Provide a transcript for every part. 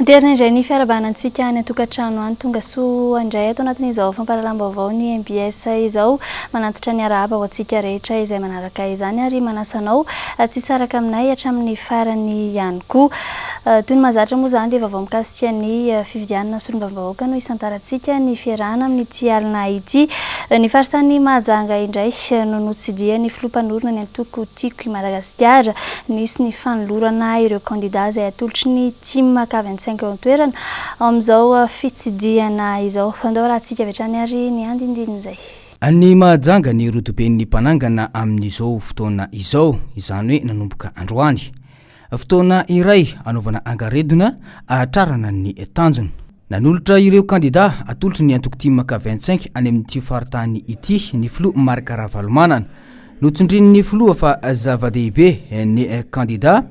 Tanterana indray ny fiarabanantsika any atokantrano any tonga soa indray ato anatin'izao fampahalalam-baovao ny MBS izao manantitra ny arahaba ho antsika rehetra izay manaraka izany ary manasanao tsy saraka aminay hatramin'ny farany ihany koa. Toy ny mahazatra moa izany dia vaovao mikasika ny fifidianana solombavambahoaka no isantarantsika ny fiarahana amin'ny ity alina ity. Ny faritany mahajanga indray no notsidia ny filompanorona ny antoko tiako i Madagasikara nisy ny fanolorana ireo kandida izay atolotry ny team K25 eo an-toerana amin'izao fitsidiana izao. Andao rahantsika vetrany ary ny andindininy izay. Ny mahajanga ny rotoben'ny mpanangana amin'izao fotoana izao izany hoe nanomboka androany. Fotoana iray anaovana angaredona ahatrarana ny tanjona. Nanolotra ireo kandida atolotry ny antoko team K25 any amin'ity faritany ity ny filoha Marc Ravalomanana. Notsindrin'ny filoha fa zava-dehibe ny kandida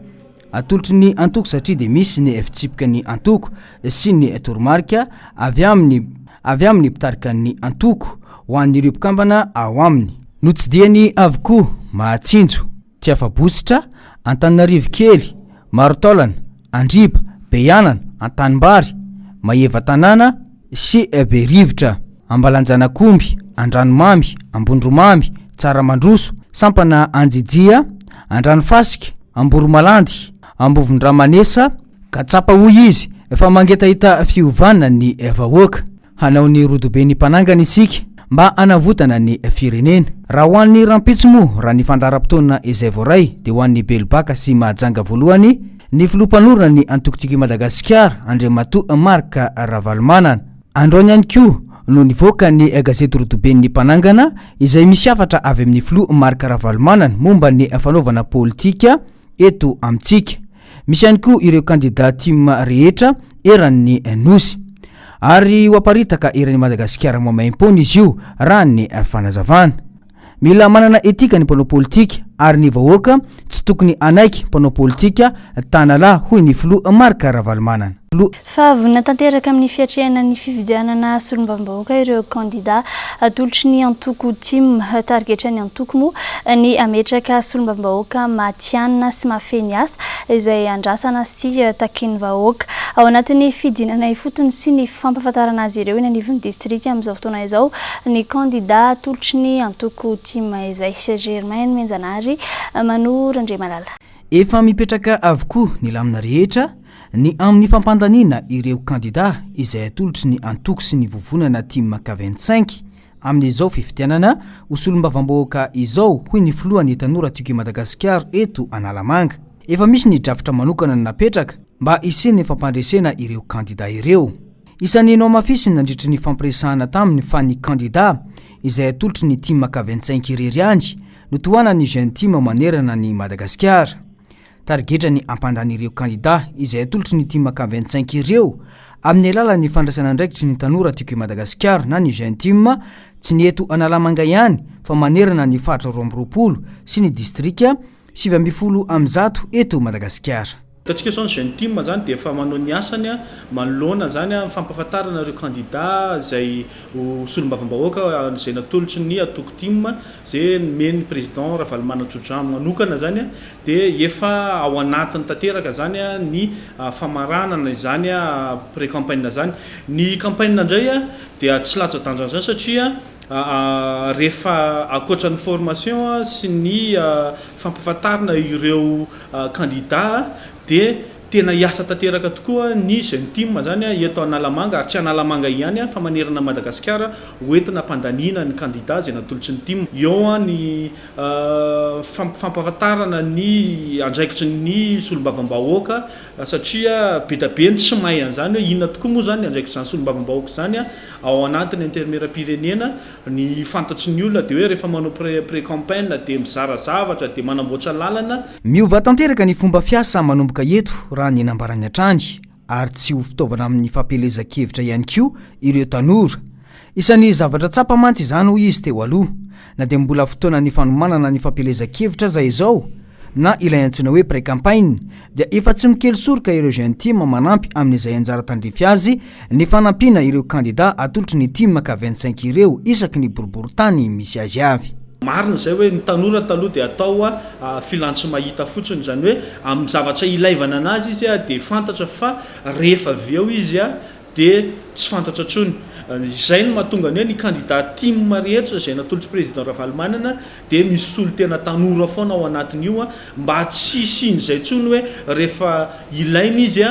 atolotry ny antoko satria dia misy ny fitsipika ny antoko sy ny toromarika avy amin'ny mpitarika ny antoko ho an'ireo mpikambana ao aminy. Notsidiany avokoa Mahatsinjo, Tsiafabositra, Antananarivo kely, Marotaolana, Andriba, Beanana, Antanimbary, Maheva tanàna sy Berivotra, Ambalanjanakomby, Andranomamy, Ambondromamy, Tsaramandroso, Sampana Anjijia, Andranofasika, Amboromalandy, Ambovondramanesa, Katsapa hoy izy efa mangetahita fiovana ny vahoaka hanao ny rodoben'ny mpanangana isika mba anavotana ny firenena. Raha ho an'ny rampitso moa raha ny fandaharam-potoana izay voaray dia ho an'ny Belobaka sy mahajanga voalohany ny filompanorona ny antokotiko Madagasikara Andriamatoa Marc Ravalomanana. Androany ihany koa no nivoaka ny gazety rodoben'ny mpanangana izay misy hafatra avy amin'ny filoha Marc Ravalomanana momba ny fanaovana politika eto amintsika. Misy ihany koa ireo kandida team rehetra eran'ny nosy ary ho aparitaka eran'ny Madagasikara mamaim-pony izy io raha ny fanazavana. Mila manana etika ny mpanao politika ary ny vahoaka tsy tokony anaiky mpanao politika tanalahy hoy ny filoha Marc Ravalomanana. Fa vonina tanteraka amin'ny fiatrehana ny fifidianana solombavambahoaka ireo kandida atolotry ny antoko team targetra ny antoko moa ny ametraka solombavambahoaka matianina sy mafeny asa izay andrasana sy takin'ny vahoaka ao anatin'ny fidinana ifotony sy ny fampafantarana azy ireo eny anivon'ny distrika amin'izao fotoana izao ny kandida atolotry ny antoko team izay Germain Menjanary Manoro Andriamalala. Efa mipetraka avokoa ny lamina rehetra ny amin'ny fampandaniana ireo kandida izay atolotry ny antoko sy ny vovonana team K25 amin'izao fifidianana ho solombavambahoaka izao hoy ny filohan'ny tanora tiako i Madagasikara eto Analamanga. Efa misy ny drafitra manokana napetraka mba iseny fampandresena ireo kandida ireo. Isan'ny nomafisiny nandritry ny fampiresahana tamin'ny fa ny kandida izay atolotry ny team K25 ireriany no toana ny jeune team manerana ny Madagasikara. Targetra ny ampandany ireo kandida izay atolotry ny team K25 ireo amin'ny alalan'ny fandraisana andraikitry ny tanora tiako i Madagasikara na ny jeune team tsy ny eto Analamanga ihany fa manerana ny faritra 20 sy ny distrika 710 eto Madagasikara. Tatsika zao ny jeune team zany dia efa manao ny asany manoloana zany fampahafantarana ireo kandida izay solombavambahoaka izay natolotry ny antoko team izay nomeny président Ravalomanana Tsodrano manokana zany dia efa ao anatiny tanteraka zany ny famaranana izany pré-campagne zany. Ny campagne indray dia tsy latsa-danja zany satria rehefa akoatran'ny formation sy ny fampahafantarana ireo kandida dia tena hiasa tanteraka tokoa ny jeune team zany eto Analamanga ary tsy Analamanga ihany fa manerana Madagasikara hoentina hampandaniana ny kandida izay natolotry ny team. Eo ny fampahafantarana ny andraikitry ny solombavambahoaka satria be da be ny tsy mahay an'izany hoe inona tokoa moa zany andraikitry izany solombavambahoaka izany ao anatin'ny intermera-pirenena. Ny fantatry ny olona dia hoe rehefa manao pré-campagne dia mizara zavatra dia manamboatra lalana. Miova tanteraka ny fomba fiasa manomboka eto raha ny nambarany hatrany ary tsy ho fitaovana amin'ny fampelezan-kevitra ihany koa ireo tanora. Isan'ny zavatra tsapa mantsy izany hoy izy teo aloha na dia mbola fotoana ny fanomanana ny fampelezan-kevitra zay izao na ilay antsoina hoe pré-campagne dia efa tsy mikely soroka ireo jeune team manampy amin'izay anjara tandrify azy ny fanampiana ireo kandida atolotry ny team K25 ireo isaky ny boriboritany misy azy avy. marina zay hoe ny tanora taloha dia atao filantsy mahita fotsiny zany hoe amin'ny zavatra ilaivana anazy izy dia fantatra fa rehefa avy eo izy dia tsy fantatra tsony. Izay no mahatonga ny hoe ny candidat team rehetra zay natolotra président Ravalomanana dia misy olo tena tanora foana ao anatin'io mba tsy siny zay tsony hoe rehefa ilaina izy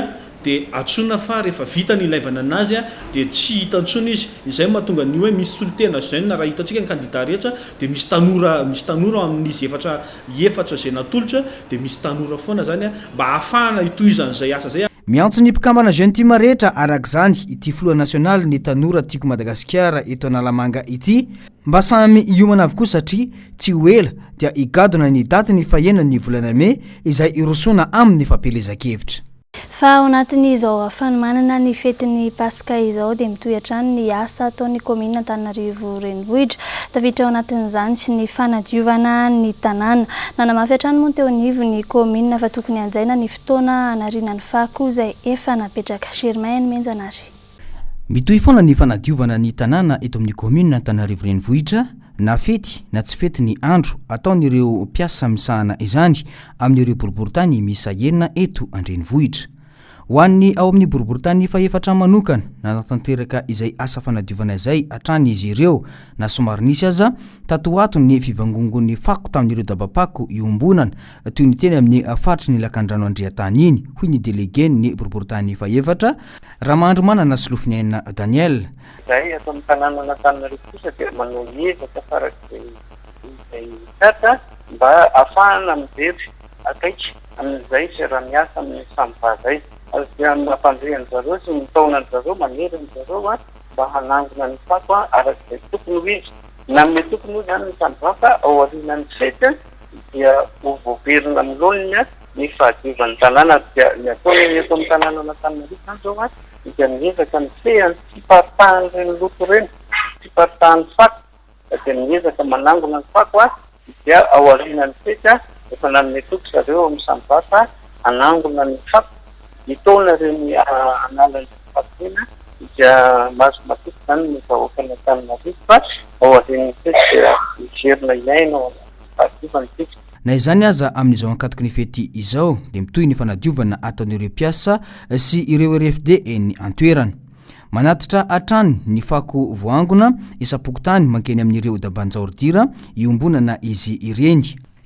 dia atsona fa rehefa vita ny ilaivana anazy dia tsy hita ntsony izy. Izay mahatonga ny hoe misy olo tena zay na raha hitantsika ny candidat rehetra dia misy tanora amin'izy efatra zay natolotra dia misy tanora foana zany mba ahafahana itohizan'izay asa zay. Miantso ny mpikambana jeune team rehetra arak'izany ity filoha nasionaly ny tanora tiako Madagasikara eto Analamanga ity mba samy iomana avokoa satria tsy hoela dia igadona ny daty ny fahenany volana May izay irosona amin'ny fampelezan-kevitra. Fa ao anatin'izao fanomanana ny fetin'ny Paska izao dia mitohy hatrany ny asa ataon'ny komina Antananarivo renivohitra. Tafiditra ao anatin'izany sy ny fanadiovana ny tanàna. Nanamafy hatrany moa teo anivo ny komina fa tokony hanjaina ny fotoana hanarinany fako izay efa napetraka. Germain Menjanary. Mitohy foana ny fanadiovana ny tanàna eto amin'ny komina Antananarivo renivohitra na fety na tsy fety ny andro ataon'ireo mpiasa misahana izany amin'ireo boriboritany misa enina eto andrenivohitra. Ho an'ny ao amin'ny boriboritany fa efatra manokana nanatanteraka izay asa fanadiovana izay hatrany izy ireo na somary nisy aza tatoato ny fivangongon'ny fako tamin'ireo dabapako iombonana toy ny teny amin'ny faritry ny lakan-drano Andriatany iny hoy ny délégué ny boriboritany fa efatra Ramandro Manana sy Lofiniaina Daniel. Zay ato amin'ny tanàna Antananarivo kosa dia manao ezaka farak'izay tata mba ahafahana mijery akaiky amin'izay sy raha miasa amin'ny samiva zay. Dia mampandrehan zareo sy mitaonany zareo manery ny zareo mba hanangona ny fako arak'izay tokony ho izy. Na amin'ny tokony ho zany ny samiva ao aorianan'ny fety dia ho voaverina milonina ny fahadiovan'ny tanàna dia ny ataony eto amin'ny tanàna Antananarivo zao dia miezaka mifehany tsy paritahan ireny loto ireny, tsy paritahan'ny fako dia miezaka manangona ny fako dia ao aorianan'ny fety efa nanome toky zareo amin'ny samiva hanangona ny fako. Nitaona ireny analany fakina dia maso matiko zany ny vahoaka ny Antananarivo fa ao aorian'ny fety dia miverina iaina ao fahadiovany fety. Na izany aza amin'izao ankatoky ny fety izao dia mitohy ny fanadiovana ataon'ireo mpiasa sy ireo RFD ny antoerana. Manatitra hatrany ny fako voangona isapokotany mankeny amin'ireo dabanjaordira iombonana izy ireny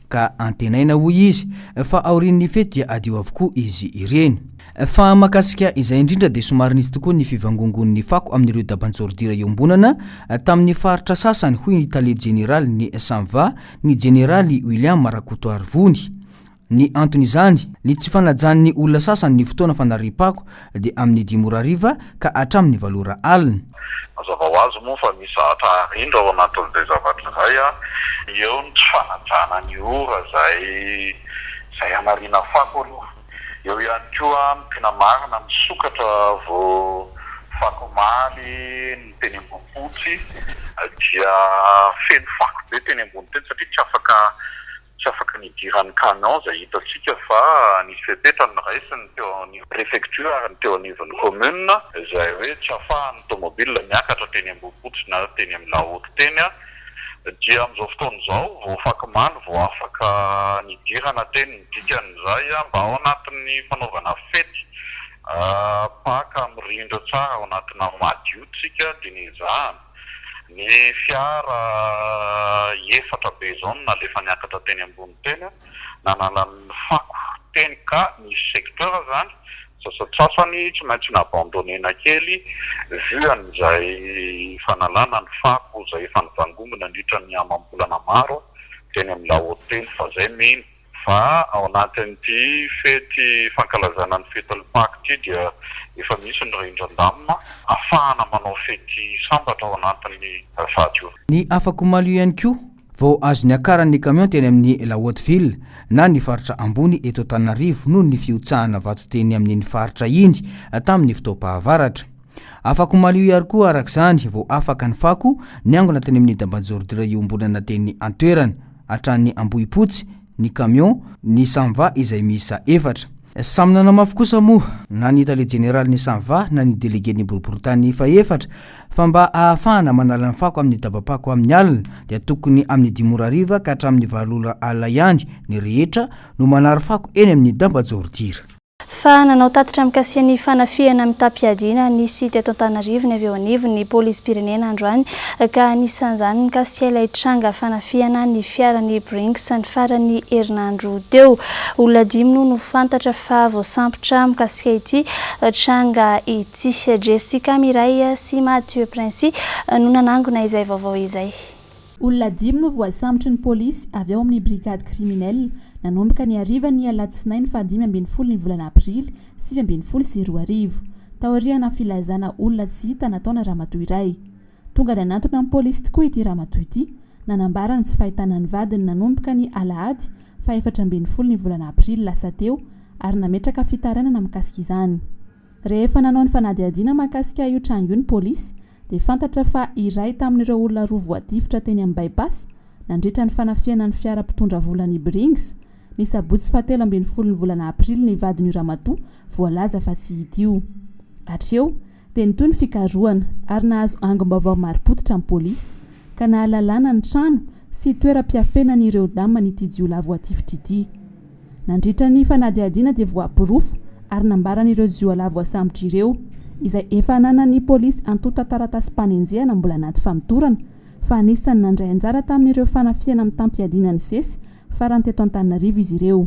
ka antenaina hoy izy fa aorian'ny fety dia adio avokoa izy ireny. Fa makasika izay indrindra dia somary nisy tokoa ny fivangongon'ny fako amin'ireo dabanjaordira iombonana tamin'ny faritra sasany hoy ny tale général ny Sanva ny généraly William Marakoto Arvony. Ny anton'izany ny tsy fanajan'ny olona sasany ny fotoana fanaripako dia amin'ny 10 ora hariva ka hatramin'ny 8 ora alina. Mazava ho azy moa fa misy ahatra indra ao anatin'izay zavatra izay eo ny tsy fanajana ny ora zay anariana fako aloha. Eo ihany koa tena marina misokatra vo fako maly ny teny ambonipotsy dia feno fako be teny ambony teny satria tsy afaka nidiran'ny camion zay hitantsika fa nisy fepetrany raisiny teo amin'ny préfecture ny teo anivon'ny commune zay hoe tsy ahafahan'ny tomobile miakatra teny ambonipotsy na teny amin'ny lahaoty teny dia amin'izao fotoana izao vo fakomaly vo afaka nidirana teny ny dikan'izay mba ao anatin'ny fanaovana fety paka mirindra tsara ao anatina madiotsika dia ny izahana ny fiara efatra be zao nalefa niakatra teny ambony teny nanalan'ny fako teny ka misy secteur zany sasany tsy maintsy nabandonena kely vuan'izay fanalana ny fako zay efa nivangomina nandritra ny amam-bolana maro teny amin'ny lahotely fa zay mino fa ao anatin'ity fety fankalazana ny fety Pâques ty dia efa misy ny rindran-damina ahafahana manao fety sambatra ao anatin'ny fadio. Ny afaka maly ihany koa vao azony akaran'ny camion teny amin'ny La Haute-Ville na ny faritra ambony eto Antananarivo noho ny fiotsahana vato teny amin'ny faritra iny tamin'ny fotoam-pahavaratra. Afaka maly ihany koa arak'izany vao afaka ny fako niangona teny amin'ny dabanjaordira iombonana teny antoerana hatrany Ambohipotsy ny camion ny Sanva izay miisa efatra. samy nanamafy kosa moa na ny Italie général ny Sanva na ny délégué ny boriboritany faefatra fa mba ahafahana manala ny fako amin'ny dabapako amin'ny alina dia tokony amin'ny 10 ora hariva ka hatramin'ny 8 alina ihany ny rehetra no manary fako eny amin'ny damba-jordira. Fa nanao tatitra mikasika ny fanafiana amin'ny Tapiadina nisy teto Antananarivo ny avy eo anivo ny polisy pirenena androany ka anisan'izany mikasika ilay tranga fanafiana ny fiaran'ny Brinks ny farany herinandro teo. Olona 5 no fantatra fa voasambotra mikasika ity tranga ity. Jessica Miray sy Mathieu Prince no nanangona izay vaovao izay. Olona 5 no voasambotra ny polisy avy ao amin'ny brigade criminelle nanomboka ny harivan'ny alatsinainy fa 15 ny volana aprily 2024. Taoriana filazana olona tsy hita nataona ramatoa iray. Tonga nanantona amin'ny polisy tokoa ity ramatoa ity, nanambarany tsy fahitana ny vadiny nanomboka ny alahady fa 14 ny volana aprily lasa teo ary nametraka fitaranana mikasika izany. Rehefa nanao ny fanadihadiana mahakasika io tranga io ny polisy dia fantatra fa iray tamin'ireo olona roa voatifitra teny amin'ny bypass nandritra ny fanafiana ny fiara mpitondra volany Brinks ny sabotsy 17 ny volana aprily ny vadiny ramatoa voalaza fa tsy hita io. Hatreo dia nitoy ny fikarohana ary nahazo angom-baovao mari-potitra amin'ny polisy ka nahalalana ny trano sy toeram-piafenan'ireo dama n'ity jiolahy voatifitra ity. Nandritra ny fanadihadiana dia voampirofo ary nambaran'ireo jiolahy voasambotra ireo izay efa nanan'ny polisy antota taratasy mpanenjehana mbola anaty famitorana fa anisany nandray anjara tamin'ireo fanafiana amin'ny Tapiadina ny sesy farany teto Antananarivo izy ireo.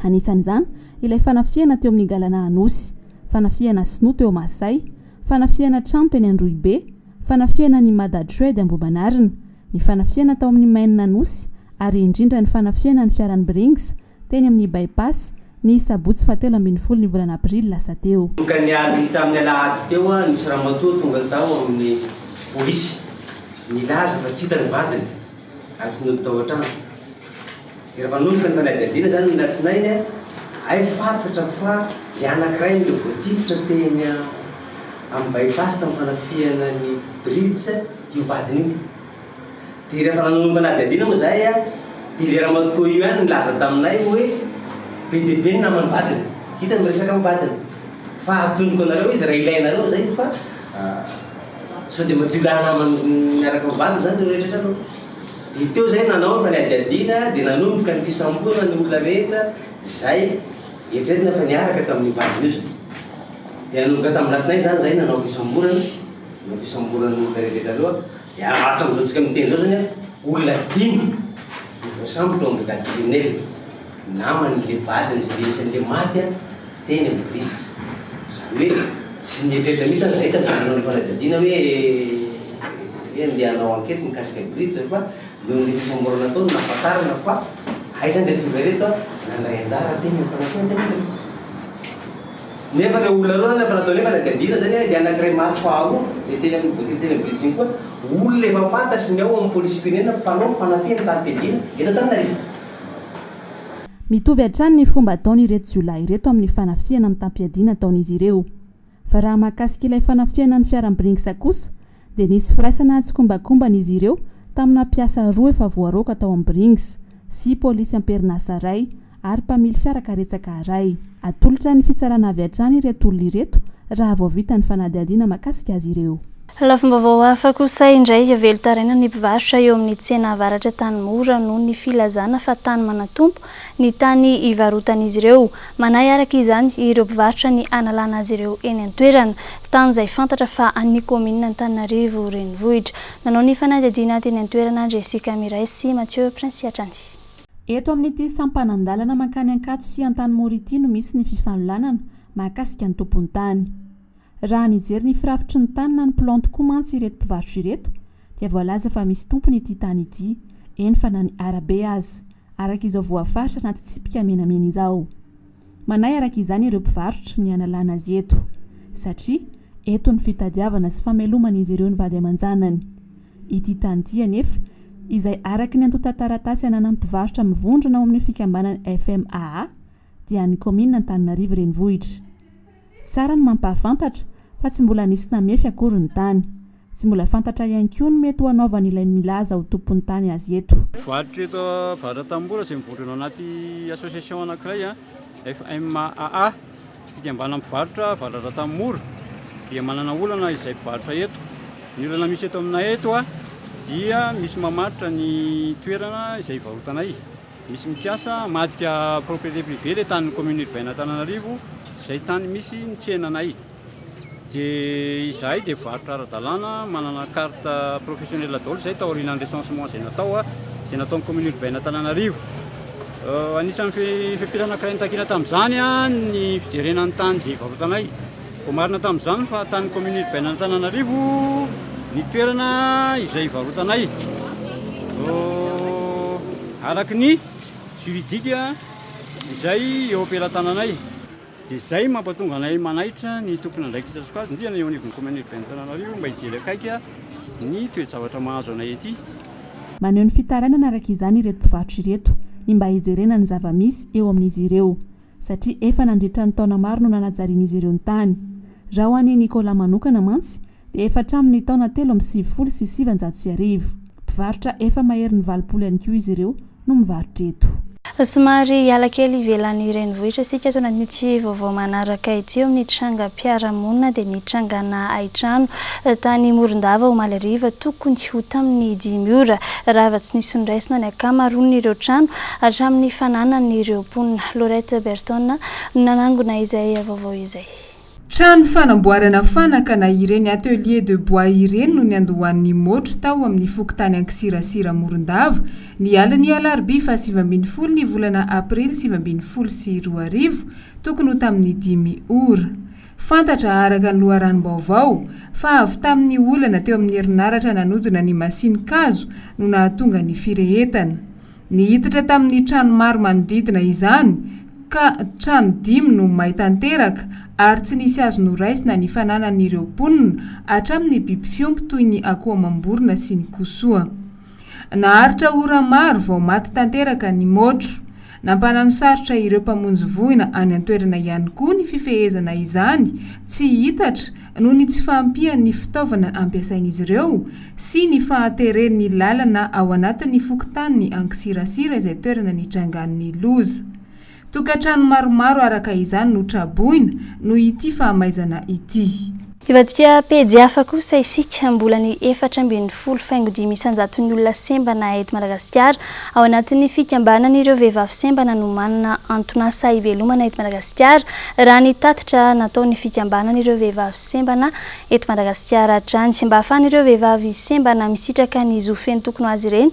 Anisan'izany ilay fanafiana teo amin'ny Galana Anosy, fanafiana Sinoa teo Masay, fanafiana trano teny Androibe, fanafiana ny Madadroed Ambobanarina, ny fanafiana tao amin'ny Mainina Anosy ary indrindra ny fanafiana ny fiaran'ny Brinks teny amin'ny bypass ny sabotsy 17 ny volana aprily lasa teo. Ka ny tamin'ny alahady teo nisy ramatoa tonga tao amin'ny polisy nilaza fa tsy hita ny vadiny ary tsy nodina tao an-trano. Rehefa noloka ny fanadihadiana zany ny latsinainy ay fantatra fa ny anankiray ny voatifitra teny amin'ny bypass tamin'ny fanafiana ny Brinks io vadiny io. Dia rehefa nanoloka fanadihadiana moa zay dia le ramatoa io ihany nilaza taminay hoe PDB ny namany vadiny, hitany miresaka amin'ny vadiny. Fa atondroko anareo izy raha ilainareo zay fa sao dia majiolahy namany miaraka amin'ny vadiny zany ireo rehetra anao. Dia teo zay nanao ny fanadihadiana dia nanomboka ny fisamborana ny olona rehetra zay eritreretina fa niaraka tamin'ny vadiny izy. Dia nanomboka tamin'ny latsinainy zany zay nanao fisamborana, nanao fisamborana ny olona rehetra zareo dia hatramin'izao tsika miteny zao zany olona 5 ny voasambotra ao amin'ny brigade criminelle. Namany le vadiny zay isan'le maty teny amin'ny Brinks. Zany hoe tsy nietrehitra mihitsy zany zay tamin'ny ny fanadihadiana hoe andeha hanao ankety mikasika ny Brinks fa noho ny fisamborana atao no nahafantarana fa aizany le tonga reto nandray anjara teny amin'ny fanafiana teny Brinks. Nefa le olona roa rehefa natao le fanadihadiana zany le anankiray maty faharoa le teny amin'ny voatifitra teny amin'ny Brinks iny koa olona efa fantatry ny ao amin'ny polisy pirenena mpanao fanafiana Tapiadina eto Antananarivo. Mitovy hatrany ny fomba ataon'ireto jiolahy ireto amin'ny fanafiana amin'ny Tapiadina ataon'izy ireo. Fa raha mahakasika ilay fanafiana ny fiaran'ny Brinks kosa dia nisy firaisana tsy kombakomban'izy ireo tamina mpiasa roa efa voaroaka tao amin'ny Brinks sy polisy amperinasa iray ary mpamily fiara karetsaka iray. Atolotra ny fitsarana avy hatrany ireto olona ireto raha vao vita ny fanadihadiana mahakasika azy ireo. Lafim-baovao hafa kosa indray avelo taraina ny mpivarotra eo amin'ny tsena avaratra Tanimora noho ny filazana fa tany manatompo ny tany ivarotan'izy ireo. Manay araka izany ireo mpivarotra ny analana azy ireo eny an-toerana tany izay fantatra fa an'ny komina Antananarivo renivohitra. Nanao ny fanadihadiana teny an-toerana Jessica Miray sy Mathieu Prince Atrandy. Eto amin'ity sampanandalana mankany Ankatso sy Antanimora ity no misy ny fifanolanana mahakasika ny tompony tany. Raha nijery ny firafitry ny tany na ny planty komantsy ireto mpivarotra ireto dia voalaza fa misy tompony ity tany ity, eny fa na ny arabe azy araka izao voafaritra anaty tsipika menamena izao. Manay araka izany ireo mpivarotra ny analana azy eto satria eto ny fitadiavana sy fameloman'izy ireo ny vady aman-janany. Ity tany ity anefa izay araka ny antota taratasy anana mpivarotra mivondrona ao amin'ny fikambanany FMAA dia ny komina Antananarivo renivohitra. Tsara ny mampahafantatra fa tsy mbola nisy namefy akory ny tany. Tsy mbola fantatra ihany koa ny mety ho anaovana ilay milaza ho tompon'ny tany azy eto. Varotra eto Baratamboura izay mivotrana anaty association anankiray FMAA fikambanana mpivarotra valatra tamin'ny mora dia manana olana izay mpivarotra eto. Ny olana misy eto aminay eto dia misy mamatotra ny toerana izay varotanay. Misy mikasa madika propriété privée le tany commune urbaine Antananarivo izay tany misy ny tsenanay. Dia izahay dia mpivarotra ara-dalàna manana carte professionnelle daholo izay taorian'ny recensement izay nataon'ny commune urbaine Antananarivo. Anisan'ny fipetrana anankiray nitakiana tamin'izany ny fijerenan'ny tany izay varotanay. Vao marina tamin'izany fa tany commune urbaine Antananarivo ny toerana izay varotanay. Araky ny juridique izay eo am-pelatananay. Dia izay mampatonga anay manaitra ny tompona andraikitra azy indrindra eo anivon'ny commune urbaine Antananarivo mba hijery akaiky ny toe-javatra mahazo anay ety. Maneho ny fitarainana araka izany ireto mpivarotra ireto ny mba hijerena ny zava-misy eo amin'izy ireo satria efa nandritra ny taona maro no nanajarian'izy ireo ny tany. Raha ho an'i Nicolas manokana mantsy dia efa hatramin'ny taona 3 mpivarotra efa mahery ny 20 ihany koa izy ireo no mivarotra eto. Somary hiala kely ivelan'ny renivohitra isika tao anaty vaovao manaraka ity eo amin'ny tranga-piarahamonina dia ny trangana Aitrano tany Morondava Omaly Ariva tokony ho tamin'ny 5 ora raha tsy nisy niraisina ny akamaroan'ireo trano hatramin'ny fananan'ireo mponina. Laurette Berton nanangona izay vaovao izay. Trano fanamboarana fanaka na ireny atelier de bois ireny no niandohan'ny motro tao amin'ny fokotany Ankisirasira Morondava ny aliny alarobia fa 7 ny volana aprily 2022 tokony ho tamin'ny 5 ora. Fantatra araka ny loharanom-baovao fa avy tamin'ny olana teo amin'ny herinaratra nanodina ny masinikazo no nahatonga ny firehetana. Nihitatra tamin'ny trano maro manodidina izany ka trano 5 no maitanteraka ary tsy nisy azo noraisina ny fananan'ireo mponina hatramin'ny biby fiompy toy ny akoho amam-borona sy ny kosoa. Naharitra ora maro vao maty tanteraka ny motro. Nampanano sarotra ireo mpamonjy voina any an-toerana ihany koa ny fifehezana izany tsy hitatra noho ny tsy fahampian'ny fitaovana ampiasain'izy ireo sy ny fahateren'ny lalana ao anatin'ny fokontany Ankisirasira izay toerana nitrangan'ny loza. Tokantrano maromaro araka izany no traboina no ity fahamaizana ity. Ivadika pejy hafa kosa isika mbola ny 4.5 isanjaton'ny olona sembana eto Madagasikara ao anatin'ny fikambanan'ireo vehivavy sembana no manana antonasa ivelomana eto Madagasikara raha ny tatitra nataon'ny fikambanan'ireo vehivavy sembana eto Madagasikara hatrany mba ahafahan'ireo vehivavy sembana misitraka ny zofeny tokony ho azy ireny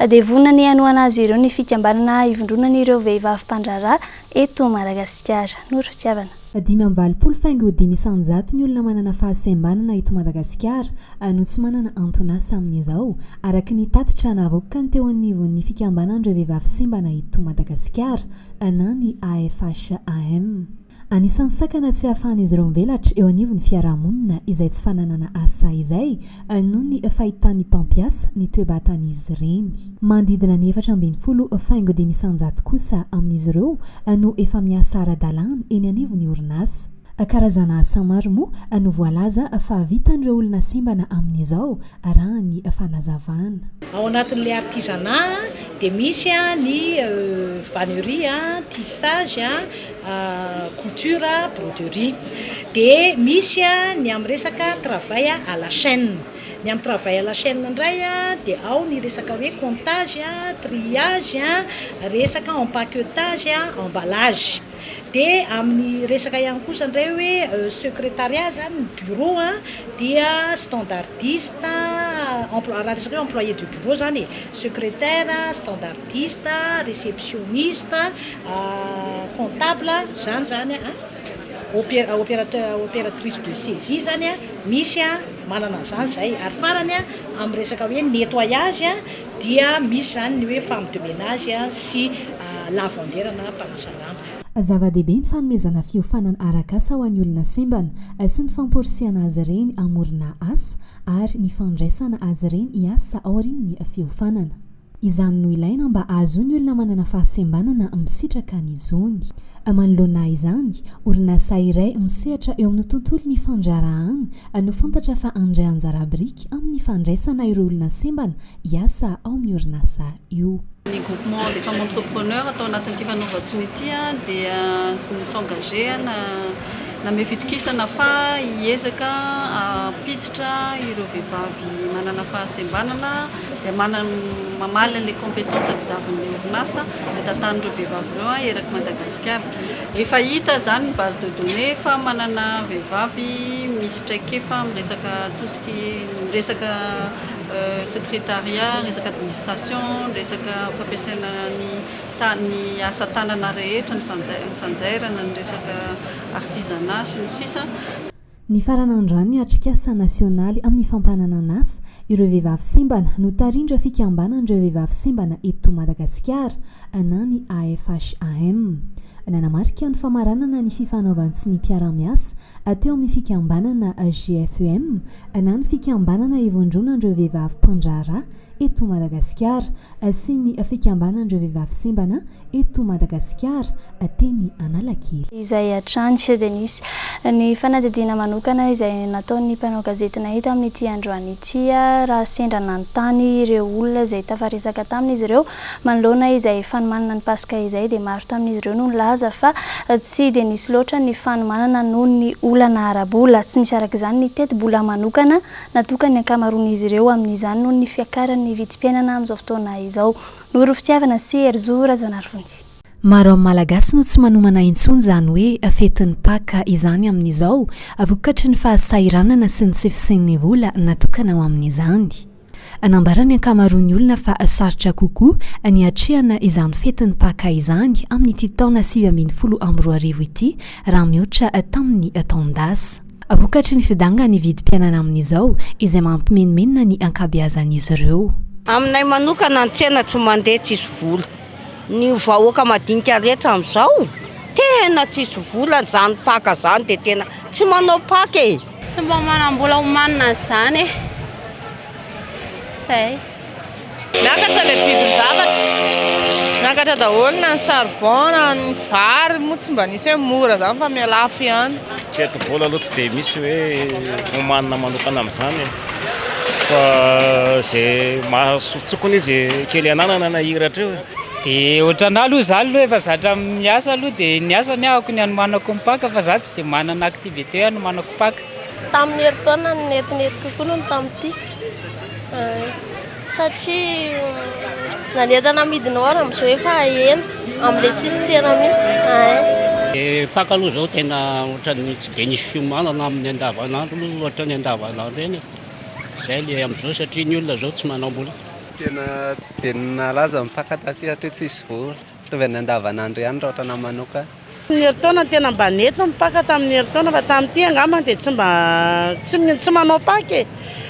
dia vonona ny hanoana azy ireo ny fikambanana ivondronan'ireo vehivavy mpandraharaha eto Madagasikara. Noro fitiavana. 5.5 isanjato ny olona manana fahasembanana eto Madagasikara no tsy manana antonasa amin'izao araka ny tatitra navoaka ny teo anivon'ny fikambanan'ireo vehivavy sembana eto Madagasikara na ny AFHAM. Anisan'ny sakana tsy ahafahan'izy ireo mivelatra eo anivon'ny fiarahamonina izay tsy fananana asa izay noho ny fahitan'ny mpampiasa ny toe-batan'izy ireny. Mandidina ny 4.5 isanjato kosa amin'izy ireo no efa miasa ara-dalàna eny anivon'ny orinasa. Karazana asa maro moa no voalaza fa vitan'ireo olona sembana amin'izao raha ny fanazavana. Ao anatin'ilay artisanat dia misy ny vannerie, tissage, couture, broderie. Dia misy ny amin'ny resaka travail à la chaîne. Ny amin'ny travail à la chaîne indray dia ao ny resaka hoe comptage, triage, resaka empaquetage, emballage. Dia amin'ny resaka ihany kosa indray hoe secrétariat zany ny bureau dia standardiste, raha resaka hoe employé du bureau zany secrétaire, standardiste, réceptionniste, comptable zany opératrice de saisie zany misy manana zany zay ary farany amin'ny resaka hoe nettoyage dia misy zany ny hoe femme de ménage sy lavandière na mpanasa lamba. Zava-dehibe ny fanomezana fiofanana araka-asa ho an'ny olona sembana sy ny famporisiana azy ireny amorona asa ary ny fandraisana azy ireny hiasa aorian'ny fiofanana. Izany no ilaina mba ahazo ny olona manana fahasembanana misitraka ny zony. manoloana izany orinasa iray misehatra eo amin'ny tontolo ny fandrarahana no fantatra fa andray anjara biriky amin'ny fandraisana ireo olona sembana hiasa ao amin'ny orinasa io. Ny groupement des femmes entrepreneurs atao anatin'ity fanaovatsiny ity dia s'engagé na mividikisana fa hiezaka apiditra ireo vehivavy manana fahasembanana izay mamaly les compétences tadiavin'ny orinasa izay tatan'ireo vehivavy ireo eraky Madagasikara. Efa hita zany ny base de données fa manana vehivavy misy traikefa miresaka miresaka secrétariat, resaka administration, resaka fampiasana ny asa tanana rehetra, ny fanjairana, ny resaka artisanat sy ny sisa. Ny faran'androany atrikasa nasionaly amin'ny fampanana asa ireo vehivavy sembana no tarindra fikambanan'ireo vehivavy sembana eto Madagasikara na ny AFHAM. Nanamarika ny famaranana ny fifanaovany sy ny mpiara-miasa ateo amin'ny fikambanana GFEM na ny fikambanana ivondronan'ireo vehivavy mpandrara eto Madagasikara sy ny fikambanan'ireo vehivavy sembana eto Madagasikara teny Analakely. Izay atrany sy Denis ny fanadidina manokana izay nataon'ny mpanao gazetina hita amin'ity androany ity raha sendra nanontany ireo olona izay tafaresaka tamin'izy ireo manoloana izay fanomanana ny pasika izay dia maro tamin'izy ireo no nilaza fa tsy dia nisy loatra ny fanomanana noho ny olana ara-bola, tsy misy araka izany ny teti-bola manokana natokany ankamaroan'izy ireo amin'izany noho ny fiakaran'ny vidim-piainana amin'izao fotoana izao. Noro fitiavana sy Erzora Zanarfonty. Maro amin'ny malagasy no tsy manomana intsony izany hoe fetin'ny Paka izany amin'izao vokatry ny fahasairanana sy ny tsy fisian'ny vola natokana ao amin'izany. Anambarany ankamaroan'ny olona fa sarotra kokoa ny atrehana izany fetin'ny Paka izany amin'ity taona 2012 ity raha mihoatra tamin'ny taondasa. Vokatry ny fidanga ny vidim-piainana amin'izao izay mampimenimena ny ankabeazan'izy ireo. Aminay manokana ny tsena tsy mandeha tsisy vola. Ny vahoaka madinika rehetra amin'izao tena tsisy vola zany Paka zany dia tena tsy manao Paka e. Tsy mba manam-bola homanina zany e. Say. Miakatra ilay vidin-javatra. Miakatra daholo na ny charbon na ny vary moa tsy mba nisy hoe mora zany fa mialafo ihany. Teti-bola aloha tsy dia misy hoe homanina manokana amin'izany fa izay mahasotsokony izy kely ananana na hiratra eo. Dia ohatrana aloha izany aloha efa zatra miasa aloha dia ny asa ny ahako ny hanomanako ny Paka fa za tsy dia manana activité hanomanako Paka. Tamin'ny herintaona ny netinety kokoa noho ny tamin'ity satria nanentana midina oara amin'izao efa ena amin'ilay tsisy tsena mihitsy. Paka aloha izao tena ohatran'ny tsy dia nisy fiomanana amin'ny andavanandro aloha ohatra ny andavanandro eny. Izay ilay amin'izao satria ny olona izao tsy manam-bola. Tena tsy dia nalaza Paka taty hatria tsisy vola. Tovy any andavanandro ihany raha ohatra manoka. Ny herintaona tena mba nety ny Paka tamin'ny herintaona fa tamin'ity angamba dia tsy manao Paka e.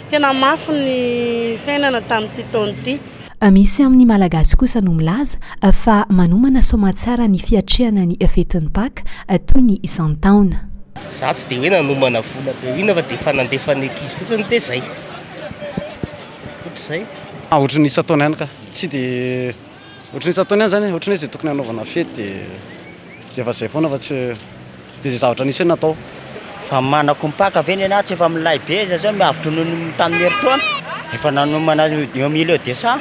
Tena mafy ny fiainana tamin'ity taona ity. Misy amin'ny malagasy kosa no milaza fa manomana soamantsara ny fiatrehana ny fetin'ny Paka toy ny isan-taona. Za tsy dia hoe nanomana vola be ina fa dia fanandefana ankizy fotsiny dia zay. Ohatr'izay. Ohatry ny isa-taona ihany ka. Tsy dia ohatry ny isa-taona ihany zany, ohatry ny izay tokony hanaovana fety dia efa izay foana fa tsy dia izay zavatra nisy hoe natao. Fa manako ny Paka ve ny tsy efa milay be zao miavotro noho tamin'ny herintaona efa nanomana eo milieu desa.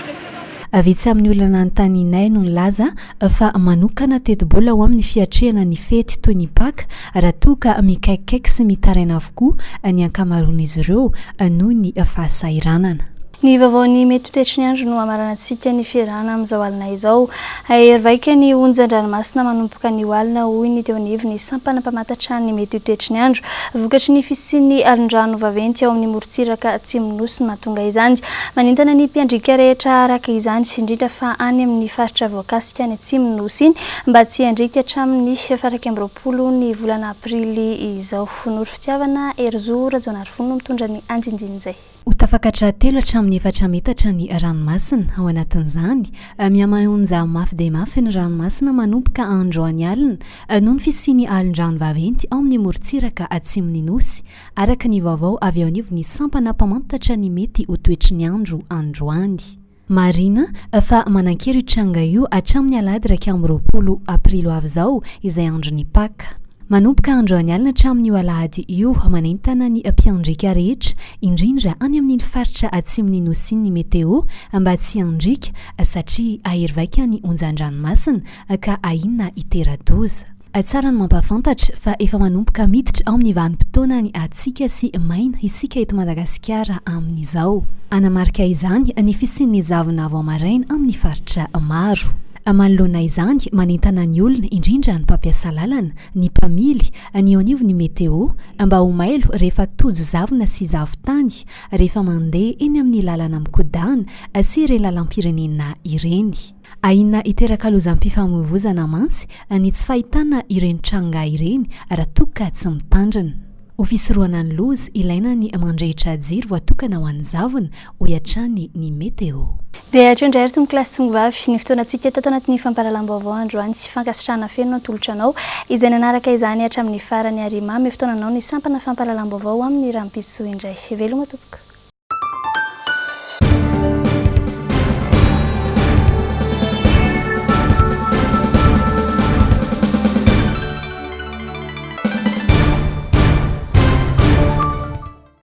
Vitsy amin'ny olona nanontanianay no nilaza fa manokana teti-bola ho amin'ny fiatrehana ny fety toy ny Paka raha toa ka mikaikikaiky sy mitaraina avokoa ny ankamaroan'izy ireo noho ny fahasairanana. Ny vaovaony mety toetry ny andro no amaranantsika ny fiarahana amin'izao alina izao. Hervaika ny onjan-dranomasina manomboka ny alina hoy ny teo anivy ny sampana mpamantatra ny mety toetry ny andro vokatry ny fisian'ny alin-drano vaventy ao amin'ny morontsiraka Atsimonosy no mahatonga izany. Manintana ny mpiandrika rehetra araka izany sy indrindra fa any amin'ny faritra voakasika ny Atsimonosy iny mba tsy handrika hatramin'ny faraika amby roapolo ny volana aprily izao. Noro fitiavana Erzora Zanarfonty no mitondra ny andindin'izay. Ho tafakatra 3 hatramin'ny 4 metatra ny ranomasina ao anatin'izany mihamahonja mafy dia mafy ny ranomasina manomboka androany alina noho ny fisian'ny alin-drano vaventy ao amin'ny morontsiraka Atsimon'ny Nosy araka ny vaovao avy ao anivon'ny sampana mpamantatra ny mety ho toetry ny andro androany. marina fa manan-kery tranga io hatramin'ny alady 20 aprilo avy zao izay andro ny paka manomboka andro any alina hatramin'ny io alady io manentana ny mpiandrika rehetra indrindra any amin'ny faritra atsimon'ny nosiny meteo mba tsy andrika satria ahery vaika ny onjan-dranomasina ka ahinona itera-doza tsara ny mampafantatra fa efa manomboka miditra ao amin'ny vanim-potoana ny atsika sy maina isika eto Madagasikara amin'izao anamarika izany ny fisian'ny zavona vao maraina amin'ny faritra maro manoloana izany manentana ny olona indrindra ny mpampiasa lalana ny mpamily ny eo anivony meteo mba ho mailo rehefa tojo zavona sy zavotany rehefa mandeha eny amin'ny lalana mikodana sy ireny lalam-pirenena ireny aina iteraka lozam-pifamoivoizana mantsy ny tsy fahitana ireny tranga ireny raha toka tsy mitandrina ho fisoroana ny loza ilaina ny mandrehitra jiro voatokana ho an'ny zavona ho iatrany ny meteo dia hatrondray to mikilasy tongovavy ny fotoanantsika tato anatin'ny famparalam-baovao androany sy fankasitrahana feno tolotranao izay nanaraka izany hatramin'ny farany arima amin'ny fotoananao ny sampana famparalam-baovao amin'ny rampiso indray veloma tompoko